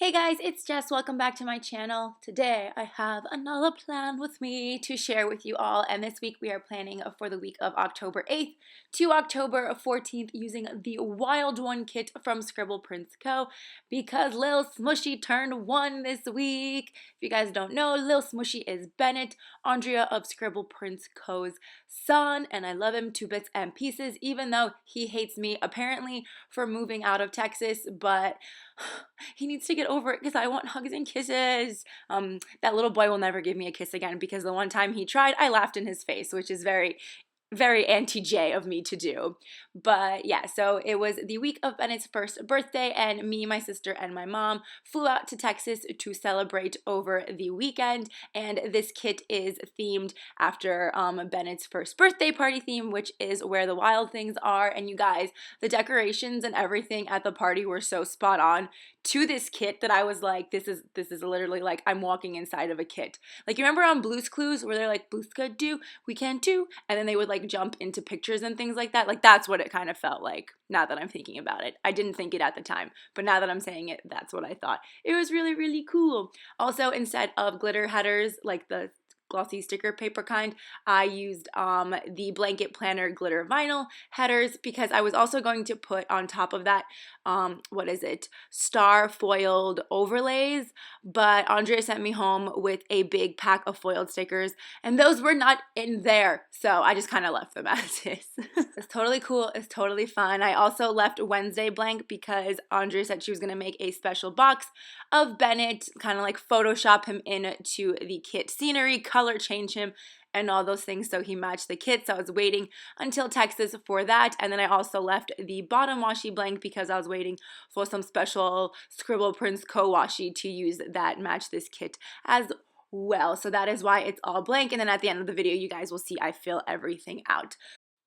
Hey guys, it's Jess. Welcome back to my channel. Today I have another plan with me to share with you all, and this week we are planning for the week of October 8th to October 14th using the Wild One kit from ScribblePrintsCo because Lil Smushy turned 1 this week. If you guys don't know, Lil Smushy is Bennett, Andrea of ScribblePrintsCo's son, and I love him to bits and pieces even though he hates me apparently for moving out of Texas, but he needs to get over it because I want hugs and kisses. That little boy will never give me a kiss again because the one time he tried, I laughed in his face, which is very anti-J of me to do. But yeah, so it was the week of Bennett's first birthday, and me, my sister, and my mom flew out to Texas to celebrate over the weekend. And this kit is themed after Bennett's first birthday party theme, which is where the wild things are. And you guys, the decorations and everything at the party were so spot on to this kit that I was like, this is literally like I'm walking inside of a kit. Like, you remember on Blue's Clues where they're like, Blue's could do, we can do, and then they would like jump into pictures and things like that? Like, that's what it kind of felt like now that I'm thinking about it. I didn't think it at the time, but now that I'm saying it, that's what I thought. It was really, really cool. Also, instead of glitter headers, like the glossy sticker paper kind, I used the blanket planner glitter vinyl headers because I was also going to put on top of that star foiled overlays, but Andrea sent me home with a big pack of foiled stickers and those were not in there, so I just kind of left them as is. It's totally cool, it's totally fun. I also left Wednesday blank because Andrea said she was gonna make a special box of Bennett, kind of like Photoshop him into the kit scenery, color change him, and all those things so he matched the kit. So I was waiting until Texas for that. And then I also left the bottom washi blank because I was waiting for some special ScribblePrintsCo washi to use that match this kit as well. So that is why it's all blank. And then at the end of the video, you guys will see I fill everything out.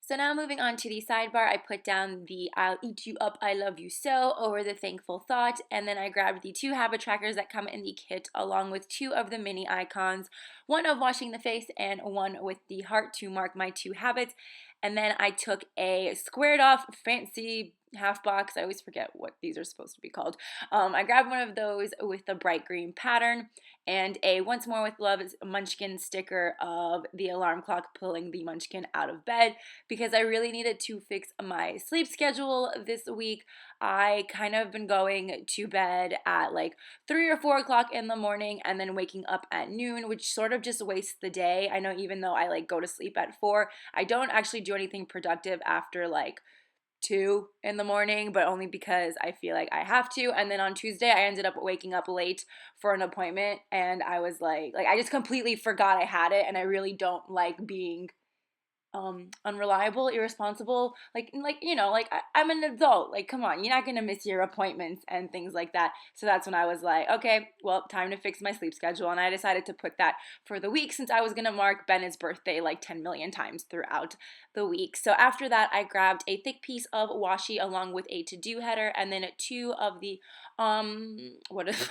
So now moving on to the sidebar, I put down the I'll eat you up, I love you so over the thankful thought, and then I grabbed the 2 habit trackers that come in the kit along with 2 of the mini icons, one of washing the face and one with the heart to mark my 2 habits. And then I took a squared off fancy half box. I always forget what these are supposed to be called. I grabbed one of those with the bright green pattern and a Once More with Love munchkin sticker of the alarm clock pulling the munchkin out of bed because I really needed to fix my sleep schedule this week. I kind of been going to bed at like 3 or 4 o'clock in the morning and then waking up at noon, which sort of just wastes the day. I know even though I like go to sleep at 4, I don't actually do anything productive after like 2 in the morning, but only because I feel like I have to. And then on Tuesday, I ended up waking up late for an appointment, and I was like I just completely forgot I had it, and I really don't like being unreliable, irresponsible, I'm an adult, like, come on, you're not gonna miss your appointments and things like that. So that's when I was like, okay, well, time to fix my sleep schedule, and I decided to put that for the week since I was gonna mark Bennett's birthday like 10 million times throughout the week. So after that, I grabbed a thick piece of washi along with a to-do header, and then 2 of the what is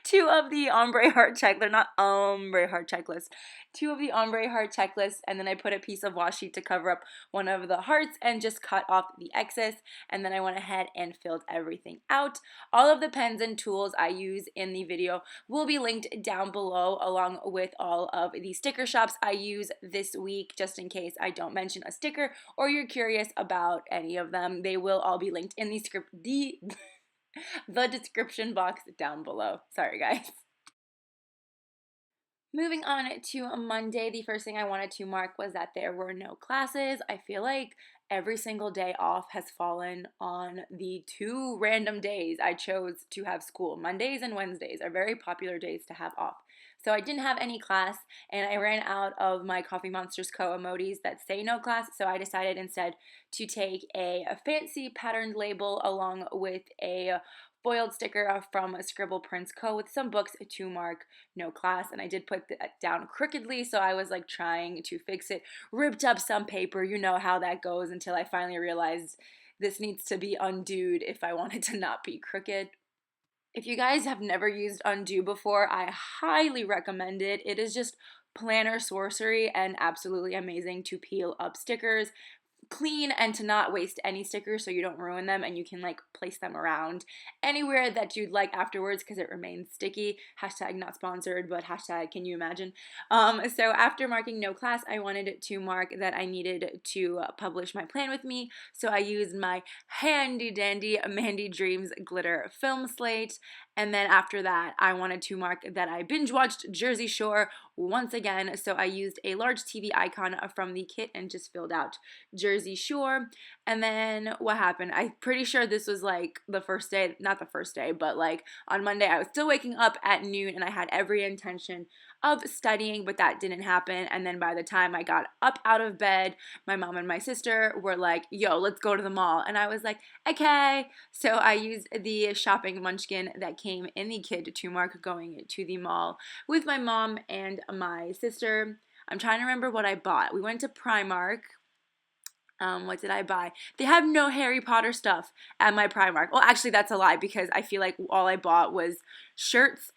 2 of the ombre heart check. They're not ombre heart checklists. 2 of the ombre heart checklists, and then I put a piece of washi to cover up one of the hearts and just cut off the excess. And then I went ahead and filled everything out. All of the pens and tools I use in the video will be linked down below, along with all of the sticker shops I use this week, just in case I don't mention a sticker or you're curious about any of them. They will all be linked in the description box down below. Sorry, guys. Moving on to Monday, the first thing I wanted to mark was that there were no classes. I feel like every single day off has fallen on the 2 random days I chose to have school. Mondays and Wednesdays are very popular days to have off. So I didn't have any class, and I ran out of my Coffee Monsters Co. emojis that say no class, so I decided instead to take a fancy patterned label along with a foiled sticker from ScribblePrintsCo with some books to mark no class. And I did put that down crookedly, so I was like trying to fix it, ripped up some paper, you know how that goes, until I finally realized this needs to be undoed if I want it to not be crooked. If you guys have never used Undo before, I highly recommend it. It is just planner sorcery and absolutely amazing to peel up stickers, clean and to not waste any stickers so you don't ruin them, and you can like place them around anywhere that you'd like afterwards because it remains sticky. Hashtag not sponsored, but hashtag can you imagine? So after marking no class, I wanted to mark that I needed to publish my plan with me. So I used my handy dandy Mandy Dreams glitter film slate. And then after that, I wanted to mark that I binge watched Jersey Shore once again. So I used a large TV icon from the kit and just filled out Jersey Shore. And then what happened? I'm pretty sure this was like the first day, not the first day, but like on Monday, I was still waking up at noon and I had every intention of studying, but that didn't happen. And then by the time I got up out of bed, my mom and my sister were like, yo, let's go to the mall. And I was like, okay. So I used the shopping munchkin that came in the kit to mark going to the mall with my mom and my sister. I'm trying to remember what I bought. We went to Primark. What did I buy? They have no Harry Potter stuff at my Primark. Well, actually, that's a lie because I feel like all I bought was shirts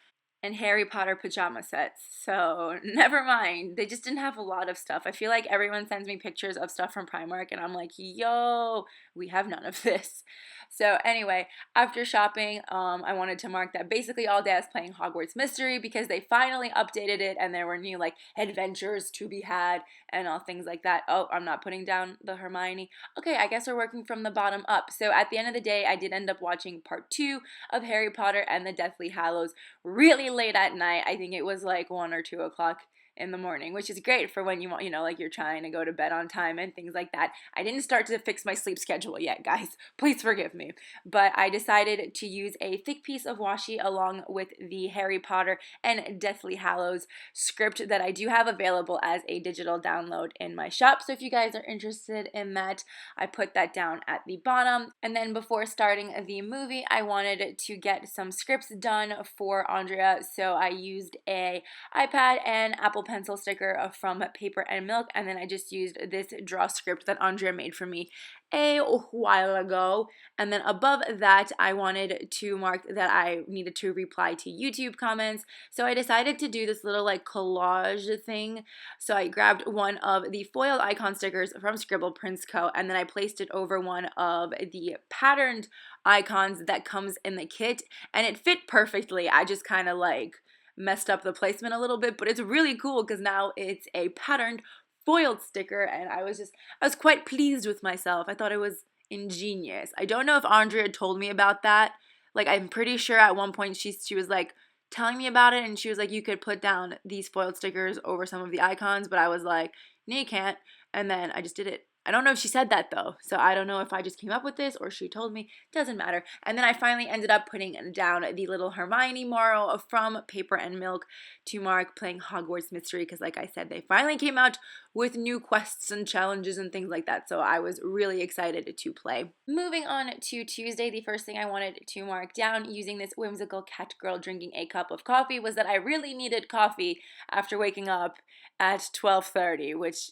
and Harry Potter pajama sets. So never mind. They just didn't have a lot of stuff. I feel like everyone sends me pictures of stuff from Primark and I'm like, yo, we have none of this. So anyway, after shopping, I wanted to mark that basically all day I was playing Hogwarts Mystery because they finally updated it and there were new like adventures to be had and all things like that. Oh, I'm not putting down the Hermione. Okay, I guess we're working from the bottom up. So at the end of the day, I did end up watching part 2 of Harry Potter and the Deathly Hallows really late at night. I think it was like 1 or 2 o'clock in the morning, which is great for when you want, like you're trying to go to bed on time and things like that. I didn't start to fix my sleep schedule yet, guys. Please forgive me. But I decided to use a thick piece of washi along with the Harry Potter and Deathly Hallows script that I do have available as a digital download in my shop. So if you guys are interested in that, I put that down at the bottom. And then before starting the movie, I wanted to get some scripts done for Andrea. So I used a iPad and Apple Pencil sticker from Paper and Milk, and then I just used this draw script that Andrea made for me a while ago. And then above that, I wanted to mark that I needed to reply to YouTube comments. So I decided to do this little like collage thing. So I grabbed one of the foiled icon stickers from ScribblePrintsCo, and then I placed it over one of the patterned icons that comes in the kit, and it fit perfectly. I just kind of like messed up the placement a little bit, but it's really cool because now it's a patterned foiled sticker, and I was quite pleased with myself. I thought it was ingenious. I don't know if Andrea told me about that. Like, I'm pretty sure at one point she was like telling me about it, and she was like, you could put down these foiled stickers over some of the icons, but I was like, no, you can't. And then I just did it. I don't know if she said that though, so I don't know if I just came up with this or she told me. Doesn't matter. And then I finally ended up putting down the little Hermione moral from Paper and Milk to mark playing Hogwarts Mystery because, like I said, they finally came out with new quests and challenges and things like that, so I was really excited to play. Moving on to Tuesday, the first thing I wanted to mark down using this whimsical cat girl drinking a cup of coffee was that I really needed coffee after waking up at 12:30, which,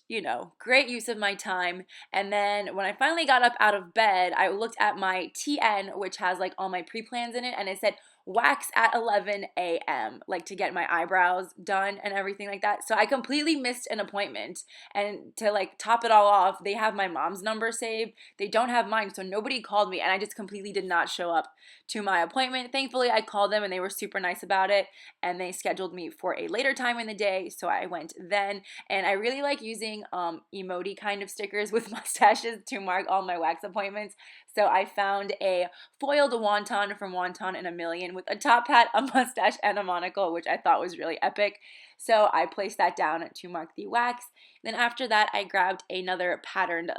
great use of my time. And then when I finally got up out of bed, I looked at my TN, which has like all my pre-plans in it, and it said wax at 11 a.m. like to get my eyebrows done and everything like that. So I completely missed an appointment. And to like top it all off, they have my mom's number saved. They don't have mine, so nobody called me, and I just completely did not show up to my appointment. Thankfully, I called them and they were super nice about it, and they scheduled me for a later time in the day, so I went then. And I really like using emoji kind of stickers with mustaches to mark all my wax appointments. So I found a foiled wonton from Wonton in a Million with a top hat, a mustache, and a monocle, which I thought was really epic. So I placed that down to mark the wax. Then after that, I grabbed another patterned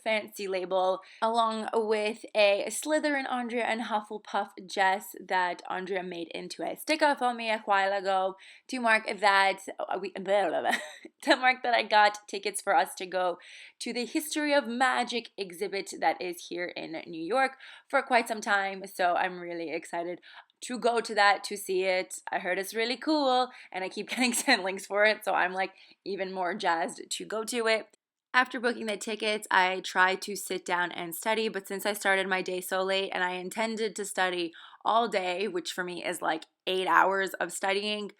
fancy label, along with a Slytherin Andrea and Hufflepuff Jess that Andrea made into a sticker for me a while ago to mark that I got tickets for us to go to the History of Magic exhibit that is here in New York for quite some time. So I'm really excited to go to that, to see it. I heard it's really cool, and I keep getting sent links for it, so I'm like even more jazzed to go to it. After booking the tickets, I tried to sit down and study, but since I started my day so late and I intended to study all day, which for me is like 8 hours of studying,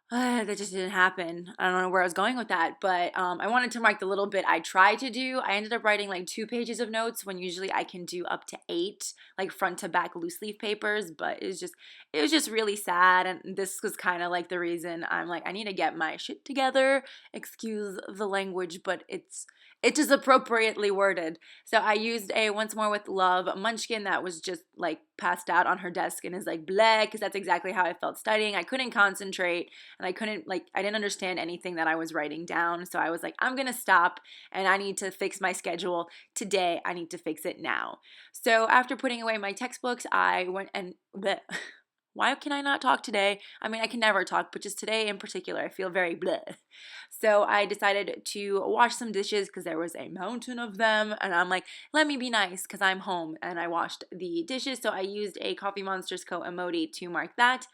That just didn't happen. I don't know where I was going with that, but I wanted to mark the little bit I tried to do. I ended up writing like 2 pages of notes when usually I can do up to 8, like front to back loose leaf papers. But it was just really sad, and this was kind of like the reason I'm like I need to get my shit together. Excuse the language, but it is appropriately worded. So I used a Once More with Love munchkin that was just like passed out on her desk and is like bleh, because that's exactly how I felt studying. I couldn't concentrate and I didn't understand anything that I was writing down. So I was like, I'm going to stop and I need to fix my schedule today. I need to fix it now. So after putting away my textbooks, I went and bleh. Why can I not talk today? I mean, I can never talk, but just today in particular, I feel very bleh. So I decided to wash some dishes because there was a mountain of them. And I'm like, let me be nice because I'm home. And I washed the dishes. So I used a Coffee Monsters Co. emoji to mark that.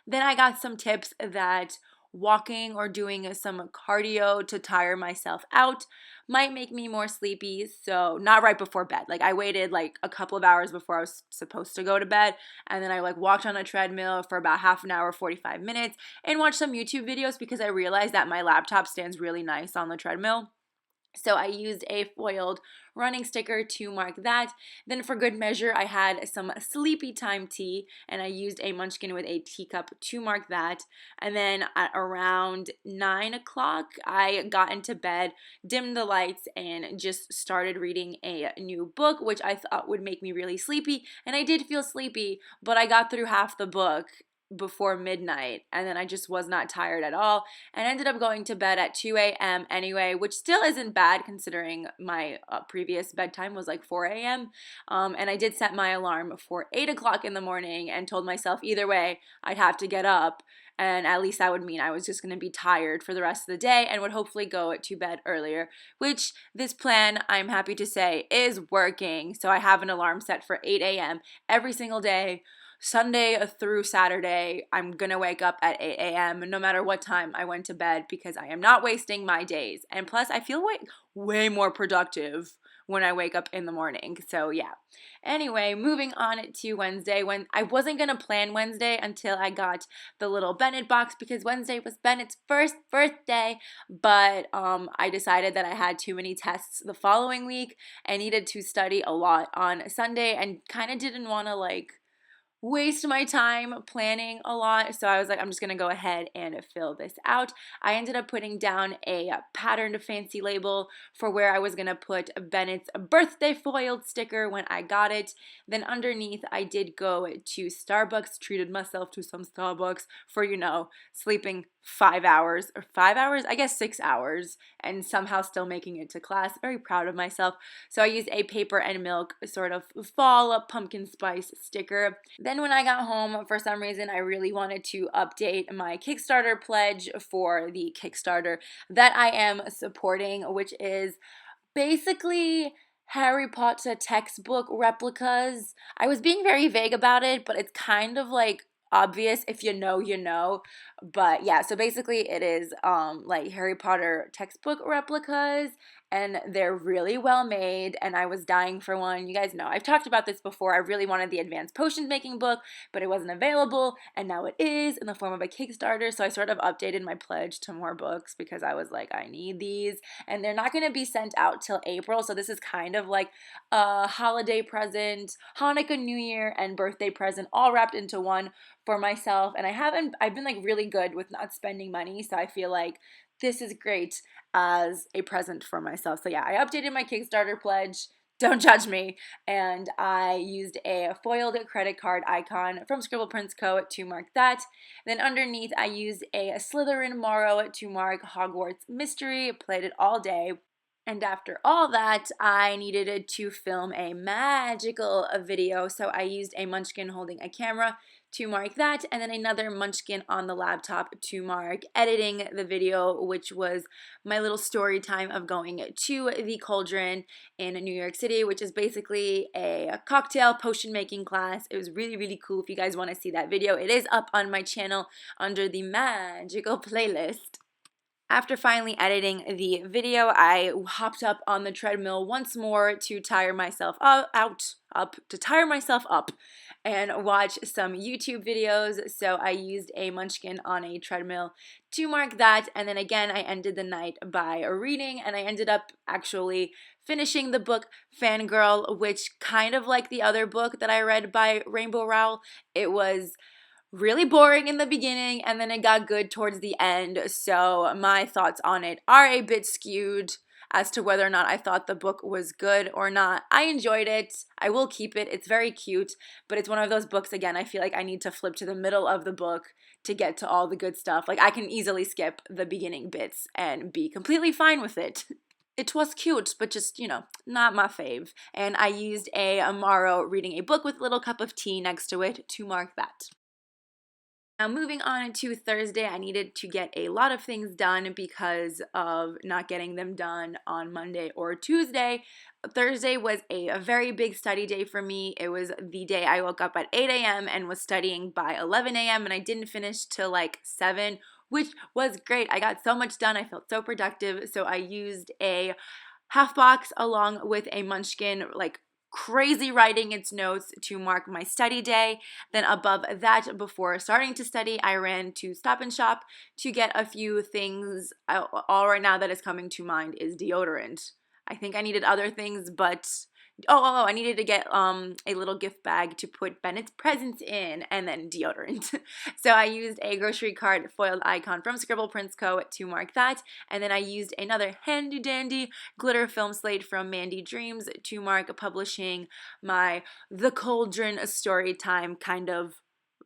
Then I got some tips that walking or doing some cardio to tire myself out might make me more sleepy. So not right before bed. Like I waited like a couple of hours before I was supposed to go to bed. And then I like walked on a treadmill for about half an hour, 45 minutes and watched some YouTube videos because I realized that my laptop stands really nice on the treadmill. So I used a foiled running sticker to mark that. Then for good measure, I had some sleepy time tea and I used a munchkin with a teacup to mark that. And then at around 9 o'clock, I got into bed, dimmed the lights, and just started reading a new book, which I thought would make me really sleepy. And I did feel sleepy, but I got through half the book before midnight and then I just was not tired at all and ended up going to bed at 2 a.m. anyway, which still isn't bad considering my previous bedtime was like 4 a.m. And I did set my alarm for 8 o'clock in the morning and told myself either way I'd have to get up, and at least that would mean I was just going to be tired for the rest of the day and would hopefully go to bed earlier, which this plan, I'm happy to say, is working. So I have an alarm set for 8 a.m. every single day. Sunday through Saturday, I'm gonna wake up at 8 a.m. no matter what time I went to bed because I am not wasting my days. And plus, I feel way more productive when I wake up in the morning. So yeah. Anyway, moving on to Wednesday. When I wasn't gonna plan Wednesday until I got the little Bennett box because Wednesday was Bennett's first birthday, but I decided that I had too many tests the following week and needed to study a lot on Sunday and kind of didn't want to like waste my time planning a lot. So I was like, I'm just going to go ahead and fill this out. I ended up putting down a patterned fancy label for where I was going to put Bennett's birthday foiled sticker when I got it. Then underneath, I did go to Starbucks, treated myself to some Starbucks for, sleeping 5 hours or 5 hours, I guess 6 hours, and somehow still making it to class. Very proud of myself. So I used a paper and milk sort of fall pumpkin spice sticker. Then when I got home, for some reason, I really wanted to update my Kickstarter pledge for the Kickstarter that I am supporting, which is basically Harry Potter textbook replicas. I was being very vague about it, but it's kind of like obvious if you know, you know. But yeah, so basically it is like Harry Potter textbook replicas and they're really well made and I was dying for one. You guys know, I've talked about this before. I really wanted the advanced potions making book, but it wasn't available and now it is in the form of a Kickstarter. So I sort of updated my pledge to more books because I was like, I need these and they're not going to be sent out till April. So this is kind of like a holiday present, Hanukkah, New Year, and birthday present all wrapped into one for myself. And I've been like really good with not spending money. So I feel like this is great as a present for myself. So yeah, I updated my Kickstarter pledge. Don't judge me. And I used a foiled credit card icon from ScribblePrintsCo to mark that. Then underneath, I used a Slytherin Morrow to mark Hogwarts Mystery. Played it all day. And after all that, I needed to film a magical video. So I used a munchkin holding a camera to mark that, and then another munchkin on the laptop to mark editing the video, which was my little story time of going to the Cauldron in New York City, which is basically a cocktail potion making class. It was really, really cool. If you guys want to see that video, it is up on my channel under the magical playlist. After finally editing the video, I hopped up on the treadmill once more to tire myself up. and watch some YouTube videos. So I used a munchkin on a treadmill to mark that. And then again, I ended the night by reading, and I ended up actually finishing the book Fangirl, which, kind of like the other book that I read by Rainbow Rowell, it was really boring in the beginning and then it got good towards the end. So my thoughts on it are a bit skewed as to whether or not I thought the book was good or not. I enjoyed it. I will keep it. It's very cute, but it's one of those books, again, I feel like I need to flip to the middle of the book to get to all the good stuff. Like, I can easily skip the beginning bits and be completely fine with it. It was cute, but just, not my fave. And I used a Amaro reading a book with a little cup of tea next to it to mark that. Now, moving on to Thursday, I needed to get a lot of things done because of not getting them done on Monday or Tuesday. Thursday was a very big study day for me. It was the day I woke up at 8 a.m. and was studying by 11 a.m. and I didn't finish till like 7, which was great. I got so much done. I felt so productive. So I used a half box along with a munchkin, like crazy writing its notes to mark my study day. Then above that, before starting to study, I ran to Stop and Shop to get a few things. All right now that is coming to mind is deodorant. I think I needed other things, but I needed to get a little gift bag to put Bennett's presents in, and then deodorant. So I used a grocery cart foiled icon from ScribblePrintsCo to mark that, and then I used another handy dandy glitter film slate from Mandy Dreams to mark publishing my The Cauldron story time kind of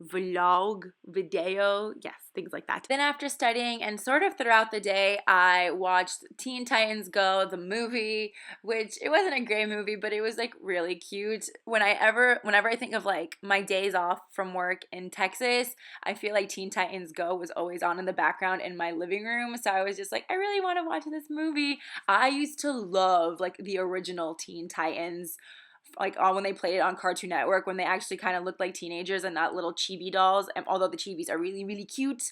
vlog, video, yes, things like that. Then after studying and sort of throughout the day, I watched Teen Titans Go, the movie, which it wasn't a great movie, but it was like really cute. Whenever I think of like my days off from work in Texas, I feel like Teen Titans Go was always on in the background in my living room. So I was just like, I really want to watch this movie. I used to love like the original Teen Titans, like when they played it on Cartoon Network, when they actually kind of looked like teenagers and not little chibi dolls, and although the chibis are really, really cute.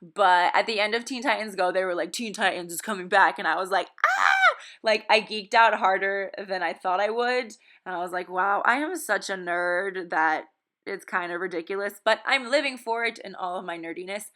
But at the end of Teen Titans Go, they were like, Teen Titans is coming back, and I was like, ah! Like, I geeked out harder than I thought I would, and I was like, wow, I am such a nerd that it's kind of ridiculous, but I'm living for it in all of my nerdiness.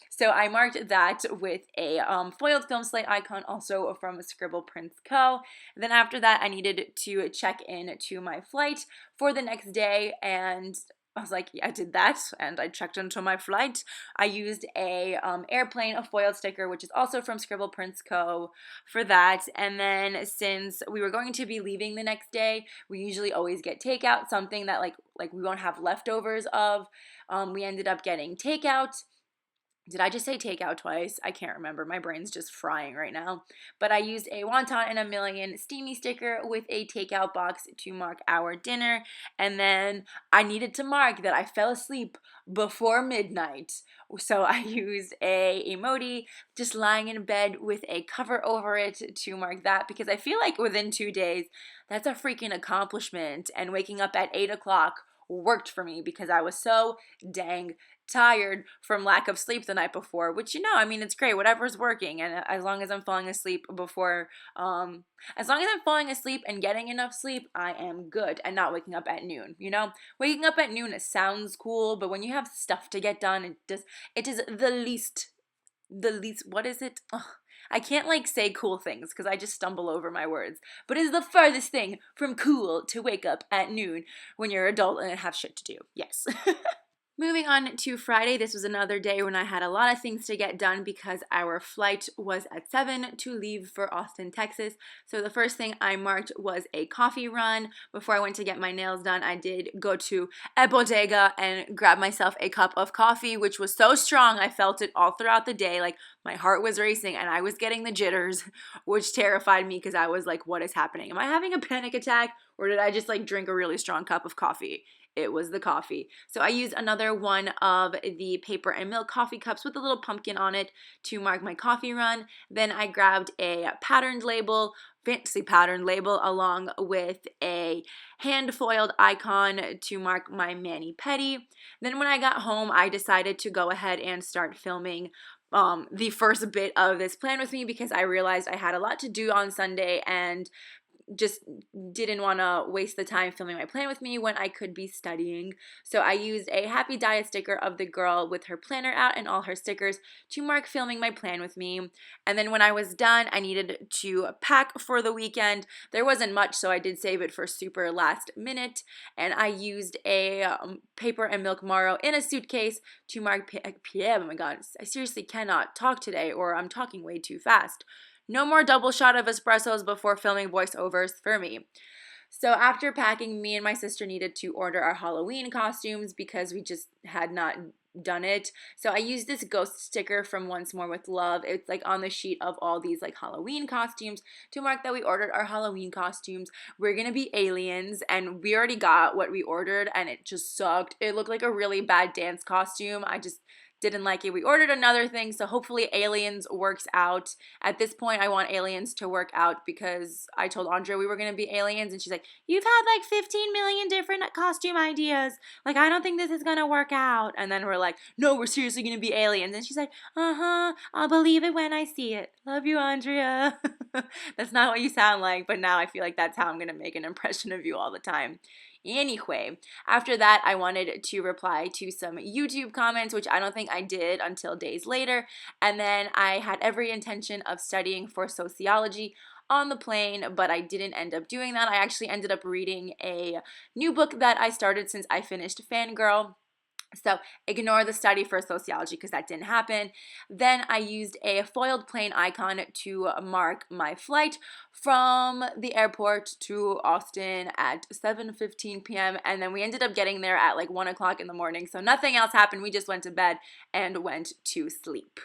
So I marked that with a foiled film slate icon, also from ScribblePrintsCo. Then after that, I needed to check in to my flight for the next day, and I was like, yeah, I did that, and I checked into my flight. I used a airplane, a foiled sticker, which is also from ScribblePrintsCo for that. And then since we were going to be leaving the next day, we usually always get takeout, something that like we won't have leftovers of. We ended up getting takeout. Did I just say takeout twice? I can't remember. My brain's just frying right now. But I used a Wonton in a Million steamy sticker with a takeout box to mark our dinner. And then I needed to mark that I fell asleep before midnight. So I used a emoji just lying in bed with a cover over it to mark that, because I feel like within 2 days, that's a freaking accomplishment. And waking up at 8 o'clock worked for me because I was so dang tired from lack of sleep the night before, which, it's great, whatever's working. And as long as I'm falling asleep as long as I'm falling asleep and getting enough sleep, I am good, and not waking up at noon. Waking up at noon sounds cool, but when you have stuff to get done, it is the least, what is it? Ugh. I can't say cool things because I just stumble over my words, but it's the farthest thing from cool to wake up at noon when you're an adult and have shit to do. Yes. Moving on to Friday, this was another day when I had a lot of things to get done because our flight was at 7 to leave for Austin, Texas. So the first thing I marked was a coffee run. Before I went to get my nails done, I did go to a bodega and grab myself a cup of coffee, which was so strong I felt it all throughout the day. Like, my heart was racing and I was getting the jitters, which terrified me because I was like, what is happening? Am I having a panic attack, or did I just drink a really strong cup of coffee? It was the coffee. So I used another one of the paper and milk coffee cups with a little pumpkin on it to mark my coffee run. Then I grabbed a fancy patterned label, along with a hand foiled icon to mark my mani-pedi. Then when I got home, I decided to go ahead and start filming the first bit of this plan with me because I realized I had a lot to do on Sunday, and just didn't want to waste the time filming my plan with me when I could be studying. So I used a happy diet sticker of the girl with her planner out and all her stickers to mark filming my plan with me. And then when I was done, I needed to pack for the weekend. There wasn't much, so I did save it for super last minute. And I used a paper and milk Maro in a suitcase to mark PM. Oh my god, I seriously cannot talk today, or I'm talking way too fast. No more double shot of espressos before filming voiceovers for me. So after packing, me and my sister needed to order our Halloween costumes because we just had not done it. So I used this ghost sticker from Once More with Love. It's like on the sheet of all these like Halloween costumes to mark that we ordered our Halloween costumes. We're gonna be aliens, and we already got what we ordered and it just sucked. It looked like a really bad dance costume. I just didn't like it. We ordered another thing, so hopefully aliens works out. At this point, I want aliens to work out because I told Andrea we were going to be aliens, and she's like, you've had like 15 million different costume ideas. Like, I don't think this is going to work out. And then we're like, no, we're seriously going to be aliens. And she's like, I'll believe it when I see it. Love you, Andrea. That's not what you sound like, but now I feel like that's how I'm going to make an impression of you all the time. Anyway, after that, I wanted to reply to some YouTube comments, which I don't think I did until days later. And then I had every intention of studying for sociology on the plane, but I didn't end up doing that. I actually ended up reading a new book that I started since I finished Fangirl. So ignore the study for sociology because that didn't happen. Then I used a foiled plane icon to mark my flight from the airport to Austin at 7:15 p.m. And then we ended up getting there at like 1 o'clock in the morning. So nothing else happened. We just went to bed and went to sleep.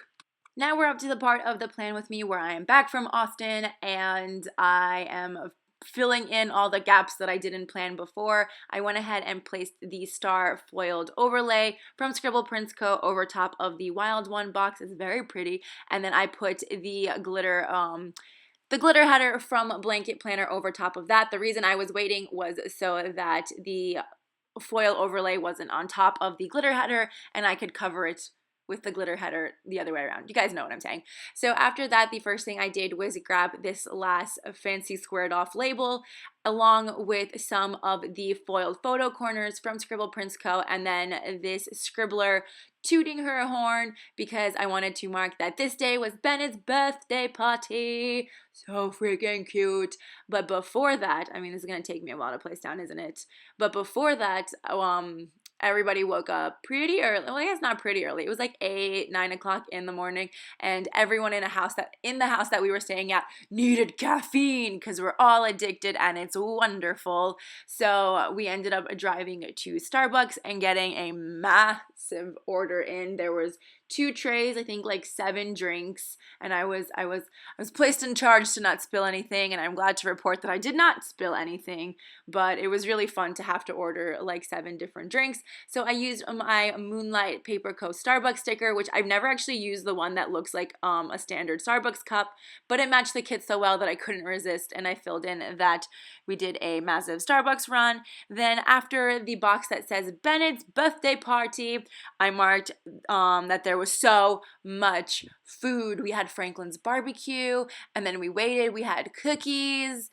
Now we're up to the part of the plan with me where I am back from Austin and I am filling in all the gaps that I didn't plan before. I went ahead and placed the star foiled overlay from ScribblePrintsCo over top of the Wild One box. It's very pretty. And then I put the glitter header from Blanket Planner over top of that. The reason I was waiting was so that the foil overlay wasn't on top of the glitter header and I could cover it with the glitter header the other way around. You guys know what I'm saying. So after that, the first thing I did was grab this last fancy squared off label along with some of the foiled photo corners from ScribblePrintsCo and then this scribbler tooting her horn because I wanted to mark that this day was Bennett's birthday party. So freaking cute. But before that, I mean, this is going to take me a while to place down, isn't it? But before that, everybody woke up pretty early. Well, I guess not pretty early. It was like 8, 9 o'clock in the morning, and everyone in the house that we were staying at needed caffeine because we're all addicted, and it's wonderful. So we ended up driving to Starbucks and getting a massive order in. There was 2 trays, I think like 7 drinks, and I was placed in charge to not spill anything, and I'm glad to report that I did not spill anything, but it was really fun to have to order like 7 different drinks. So I used my Moonlight Paper Co. Starbucks sticker, which I've never actually used the one that looks like a standard Starbucks cup, but it matched the kit so well that I couldn't resist, and I filled in that we did a massive Starbucks run. Then after the box that says Bennett's birthday party, I marked that there was so much food. We had Franklin's barbecue, and then we waited. We had cookies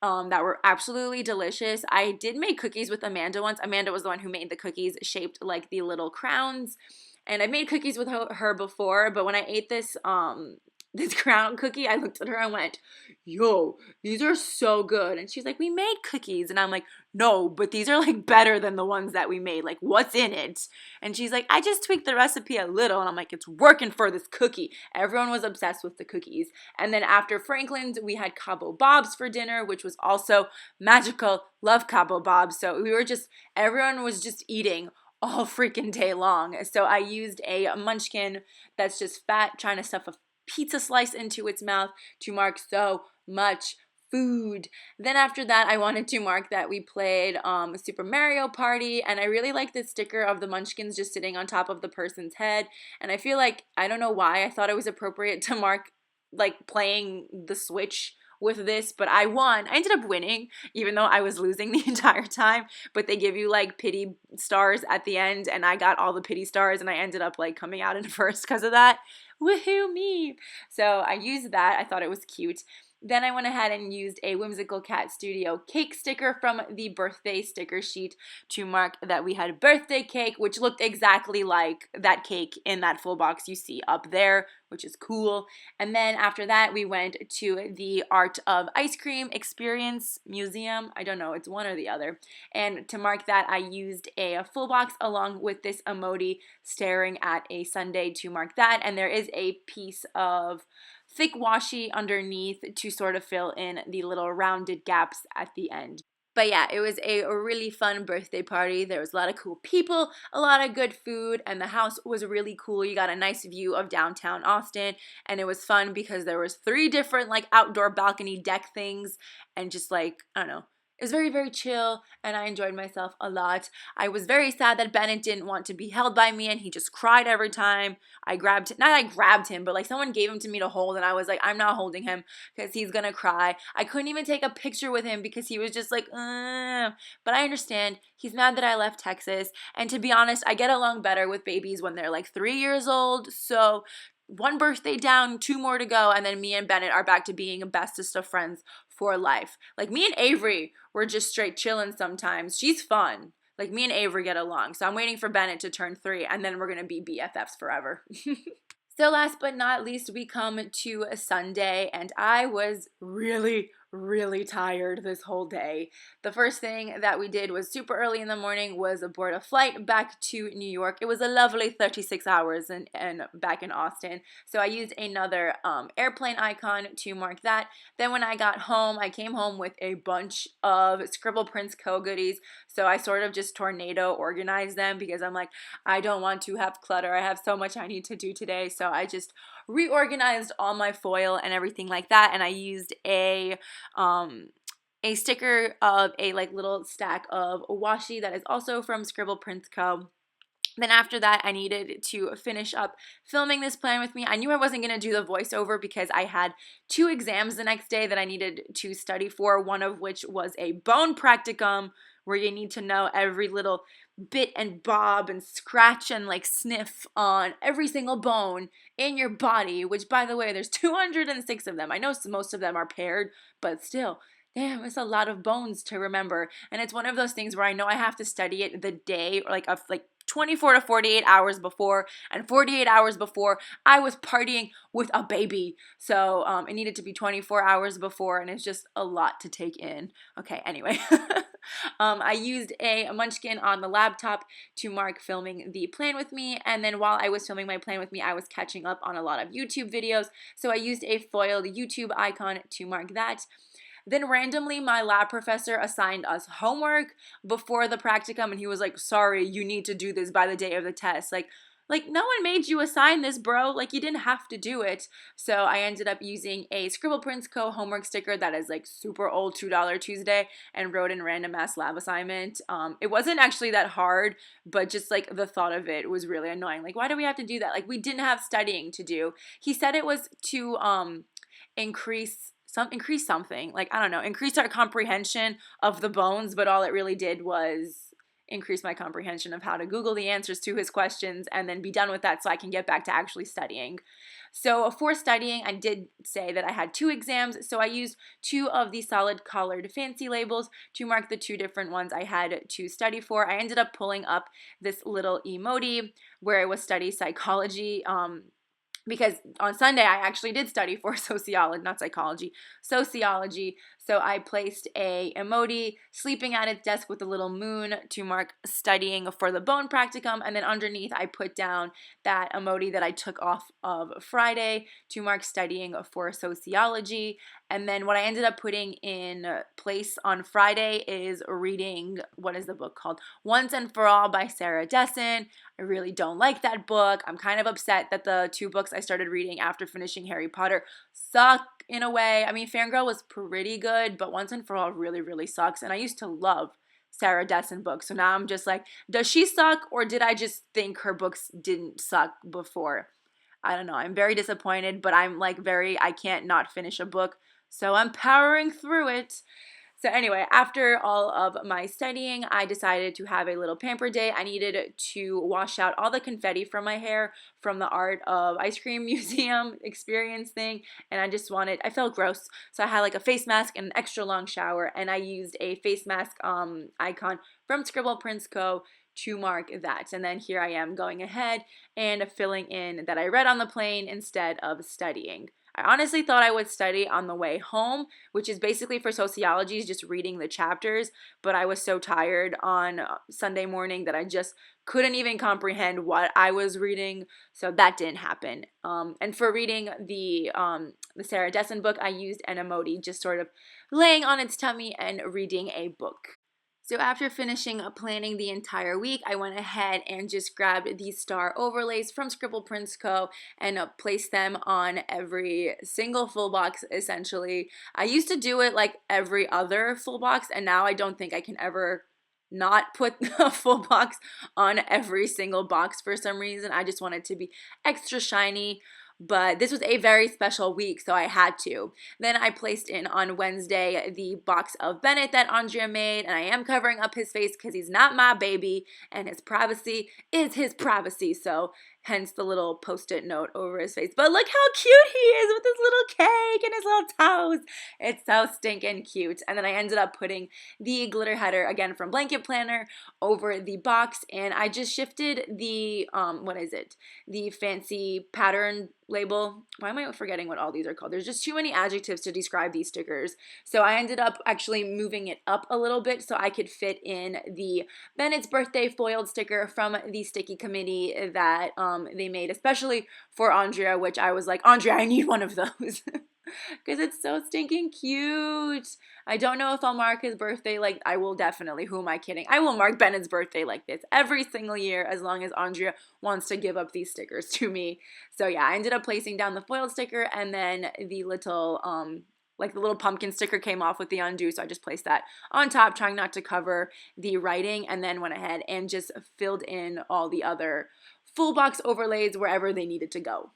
that were absolutely delicious. I did make cookies with Amanda once. Amanda was the one who made the cookies shaped like the little crowns, and I made cookies with her before, but when I ate this crown cookie, I looked at her and went, yo, these are so good. And she's like, we made cookies. And I'm like, no, but these are like better than the ones that we made. Like, what's in it? And she's like, I just tweaked the recipe a little. And I'm like, it's working for this cookie. Everyone was obsessed with the cookies. And then after Franklin's, we had Cabo Bob's for dinner, which was also magical. Love Cabo Bob's. So everyone was just eating all freaking day long. So I used a munchkin that's just fat, trying to stuff a pizza slice into its mouth to mark so much food. Then after that, I wanted to mark that we played Super Mario Party, and I really like this sticker of the munchkins just sitting on top of the person's head, and I feel like, I don't know why, I thought it was appropriate to mark like playing the Switch with this, but I won. I ended up winning, even though I was losing the entire time, but they give you like pity stars at the end, and I got all the pity stars, and I ended up like coming out in first because of that. Woohoo me! So I used that. I thought it was cute. Then I went ahead and used a Whimsical Cat Studio cake sticker from the birthday sticker sheet to mark that we had birthday cake, which looked exactly like that cake in that full box you see up there, which is cool. And then after that, we went to the Art of Ice Cream Experience Museum. I don't know, it's one or the other. And to mark that, I used a full box along with this emoji staring at a sundae to mark that. And there is a piece of thick washi underneath to sort of fill in the little rounded gaps at the end. But yeah, it was a really fun birthday party. There was a lot of cool people, a lot of good food, and the house was really cool. You got a nice view of downtown Austin, and it was fun because there was 3 different like outdoor balcony deck things, and just like, I don't know, it was very, very chill, and I enjoyed myself a lot. I was very sad that Bennett didn't want to be held by me, and he just cried every time I grabbed him. Not I grabbed him, but like someone gave him to me to hold, and I was like, I'm not holding him because he's gonna cry. I couldn't even take a picture with him because he was just like, But I understand. He's mad that I left Texas, and to be honest, I get along better with babies when they're like 3 years old, so 1 birthday down, 2 more to go, and then me and Bennett are back to being bestest of friends for life. Like me and Avery, we're just straight chilling sometimes. She's fun. Like me and Avery get along. So I'm waiting for Bennett to turn 3, and then we're gonna be BFFs forever. So last but not least, we come to a Sunday, and I was really, really tired this whole day. The first thing that we did was super early in the morning was aboard a flight back to New York. It was a lovely 36 hours and back in Austin. So I used another airplane icon to mark that. Then when I got home, I came home with a bunch of ScribblePrintsCo goodies. So I sort of just tornado organized them because I'm like, I don't want to have clutter. I have so much I need to do today. So I just reorganized all my foil and everything like that, and I used a sticker of a like little stack of washi that is also from ScribblePrintsCo. Then after that, I needed to finish up filming this plan with me. I knew I wasn't going to do the voiceover because I had 2 exams the next day that I needed to study for, one of which was a bone practicum, where you need to know every little bit and bob and scratch and like sniff on every single bone in your body, which by the way, there's 206 of them. I know most of them are paired, but still, damn, it's a lot of bones to remember. And it's one of those things where I know I have to study it the day, or like 24 to 48 hours before, and 48 hours before I was partying with a baby. So it needed to be 24 hours before, and it's just a lot to take in. Okay, anyway. I used a munchkin on the laptop to mark filming the plan with me, and then while I was filming my plan with me, I was catching up on a lot of YouTube videos, so I used a foiled YouTube icon to mark that. Then randomly, my lab professor assigned us homework before the practicum, and he was like, sorry, you need to do this by the day of the test. Like no one made you assign this, bro. Like, you didn't have to do it. So I ended up using a ScribblePrintsCo homework sticker that is like super old $2 Tuesday, and wrote in random ass lab assignment. It wasn't actually that hard, but just like the thought of it was really annoying. Like, why do we have to do that? Like, we didn't have studying to do. He said it was to increase something, like, I don't know, increase our comprehension of the bones, but all it really did was increase my comprehension of how to Google the answers to his questions and then be done with that so I can get back to actually studying. So for studying, I did say that I had 2 exams, so I used 2 of the solid colored fancy labels to mark the 2 different ones I had to study for. I ended up pulling up this little emoji where it was study psychology, because on Sunday I actually did study for sociology, not psychology, sociology. So I placed a emoji sleeping at its desk with a little moon to mark studying for the bone practicum, and then underneath I put down that emoji that I took off of Friday to mark studying for sociology. And then what I ended up putting in place on Friday is reading, what is the book called? Once and for All by Sarah Dessen. I really don't like that book. I'm kind of upset that the 2 books I started reading after finishing Harry Potter suck in a way. I mean, Fangirl was pretty good, but Once and for All really, really sucks. And I used to love Sarah Dessen books. So now I'm just like, does she suck, or did I just think her books didn't suck before? I don't know. I'm very disappointed, but I'm like I can't not finish a book. So I'm powering through it. So anyway, after all of my studying, I decided to have a little pamper day. I needed to wash out all the confetti from my hair from the Art of Ice Cream Museum experience thing, and I felt gross. So I had like a face mask and an extra long shower, and I used a face mask icon from ScribblePrintsCo to mark that. And then here I am going ahead and filling in that I read on the plane instead of studying. I honestly thought I would study on the way home, which is basically for sociology, is just reading the chapters, but I was so tired on Sunday morning that I just couldn't even comprehend what I was reading, so that didn't happen. And for reading the Sarah Dessen book, I used an emoji, just sort of laying on its tummy and reading a book. So after finishing planning the entire week, I went ahead and just grabbed these star overlays from ScribblePrintsCo and placed them on every single full box, essentially. I used to do it like every other full box, and now I don't think I can ever not put a full box on every single box for some reason. I just want it to be extra shiny. But this was a very special week, so I had to. Then I placed in on Wednesday the box of Bennett that Andrea made, and I am covering up his face because he's not my baby, and his privacy is his privacy, so hence the little post-it note over his face. But look how cute he is with his little cake and his little toes. It's so stinking cute. And then I ended up putting the glitter header, again from Blanket Planner, over the box, and I just shifted the, the fancy pattern label. Why am I forgetting what all these are called? There's just too many adjectives to describe these stickers. So I ended up actually moving it up a little bit so I could fit in the Bennett's birthday foiled sticker from the sticky committee that they made especially for Andrea, which I was like, Andrea, I need one of those. Because it's so stinking cute. I don't know if I'll mark his birthday like, I will definitely, who am I kidding? I will mark Bennett's birthday like this every single year as long as Andrea wants to give up these stickers to me. So yeah, I ended up placing down the foiled sticker, and then the little, like the little pumpkin sticker came off with the undo, so I just placed that on top, trying not to cover the writing, and then went ahead and just filled in all the other full box overlays wherever they needed to go.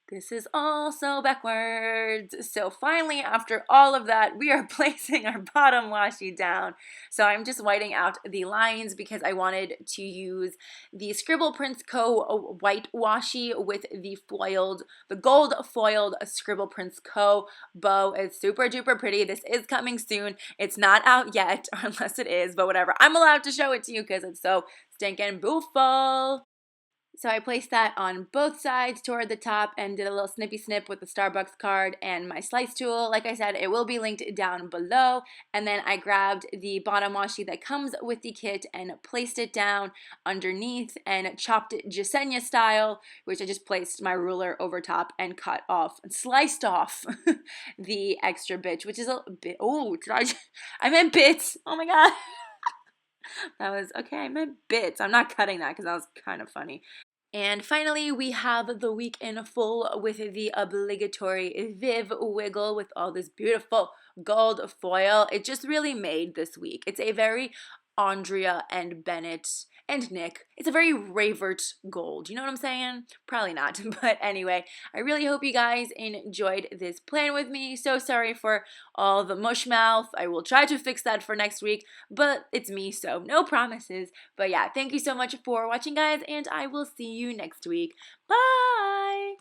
This is also backwards. So finally, after all of that, we are placing our bottom washi down. So I'm just whiting out the lines because I wanted to use the ScribblePrintsCo white washi with the gold foiled ScribblePrintsCo bow. It's super duper pretty. This is coming soon. It's not out yet, unless it is, but whatever. I'm allowed to show it to you because it's so stinking beautiful. So I placed that on both sides toward the top and did a little snippy snip with the Starbucks card and my slice tool. Like I said, it will be linked down below. And then I grabbed the bottom washi that comes with the kit and placed it down underneath and chopped it Jasenia style, which I just placed my ruler over top and cut off and sliced off the extra bit, which is a bit, I meant bits. Oh my God. That was, okay, I meant bits. I'm not cutting that because that was kind of funny. And finally, we have the week in full with the obligatory Viv wiggle with all this beautiful gold foil. It just really made this week. It's a very Andrea and Bennett and Nick. It's a very Ravert gold. You know what I'm saying? Probably not. But anyway, I really hope you guys enjoyed this plan with me. So sorry for all the mush mouth. I will try to fix that for next week, but it's me, so no promises. But yeah, thank you so much for watching, guys, and I will see you next week. Bye!